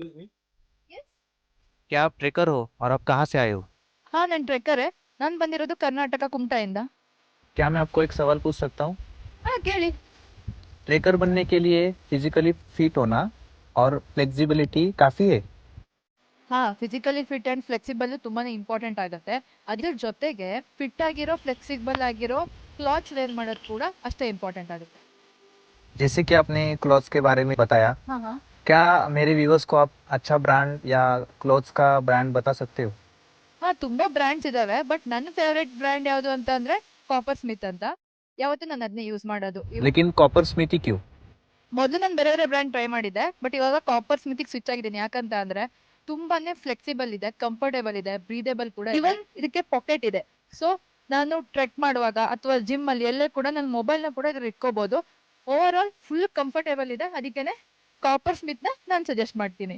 Yes. क्या आप trekker हो और आप कहाँ से आए हो? ಹಾ ನಾನು ಟ್ರೆಕ್ಕರೇ. ನಾನು ಬಂದಿರೋದು ಕರ್ನಾಟಕ ಕುಮಟಾಯಿಂದ. क्या मैं आपको एक सवाल पूछ सकता हूँ? ಹಾ ಕೇಳಿ. ट्रेकर बनने के लिए फिजिकली फिट होना और फ्लेक्सिबिलिटी काफ़ी है। ಹಾ ಫಿಸಿಕಲಿ ಫಿಟ್ ಅಂಡ್ ಫ್ಲೆಕ್ಸಿಬಲ್ ತುಂಬಾನೇ ಇಂಪಾರ್ಟೆಂಟ್ ಆಗುತ್ತೆ. ಅದ್ರ ಜೊತೆಗೆ ಫಿಟ್ ಆಗಿರೋ ಫ್ಲೆಕ್ಸಿಬಲ್ ಆಗಿರೋ ಕ್ಲಾತ್ಸ್ ವೇರ್ ಮಾಡೋದು ಕೂಡ ಅಷ್ಟೇ ಇಂಪಾರ್ಟೆಂಟ್ ಆಗುತ್ತೆ. जैसे कि आपने क्लॉथ्स के बारे में बताया, ಹಾ ಹಾ क्या मेरे व्यूअर्स को आप अच्छा ब्रांड या क्लॉथ्स का ब्रांड बता सकते हो? ಹಾ ತುಂಬಾ ಬ್ರ್ಯಾಂಡ್ಸ್ ಇದಾವೆ. ಬಟ್ ನನ್ನ ಫೇವ್ರೆಟ್ ಬ್ರ್ಯಾಂಡ್ ಯಾವುದು ಅಂತ ಅಂದ್ರೆ ಕಾಪರ್ ಸ್ಮಿತ್ ಅಂತ. ಯಾವತ್ತೂ ನಾನು ಅದನ್ನೇ ಯೂಸ್ ಮಾಡೋದು. लेकिन कॉपर स्मिथ ही क्यों? ಮೊದಲು ನಾನು ಬೇರೆ ಬೇರೆ ಬ್ರ್ಯಾಂಡ್ ಟ್ರೈ ಮಾಡಿದ್ದೆ. ಬಟ್ ಇವಾಗ ಕಾಪರ್ ಸ್ಮಿತಿಗೆ ಸ್ವಿಚ್ ಆಗಿದ್ದೀನಿ. ಯಾಕಂತ ಅಂದ್ರೆ ತುಂಬಾನೇ ಫ್ಲೆಕ್ಸಿಬಲ್ ಇದೆ, ಕಂಫರ್ಟೇಬಲ್ ಇದೆ, ಬ್ರೀದೇಬಲ್ ಕೂಡ ಇದೆ. ಇವನ್ ಇದಕ್ಕೆ ಪಾಕೆಟ್ ಇದೆ. ಸೊ ನಾನು ಟ್ರೆಕ್ ಮಾಡುವಾಗ ಅಥವಾ ಜಿಮ್ ಅಲ್ಲಿ ಎಲ್ಲೇ ಕೂಡ ನನ್ನ ಮೊಬೈಲ್ನ ಕೂಡ ಇದ್ರ ಇಟ್ಕೋಬಹುದು. ಓವರ್ ಆಲ್ ಫುಲ್ ಕಂಫರ್ಟೇಬಲ್ ಇದೆ. ಅದಕ್ಕೇನೆ ಕಾಪರ್ ಸ್ಮಿತ್ ನ ನಾನು ಸಜೆಸ್ಟ್ ಮಾಡ್ತೀನಿ.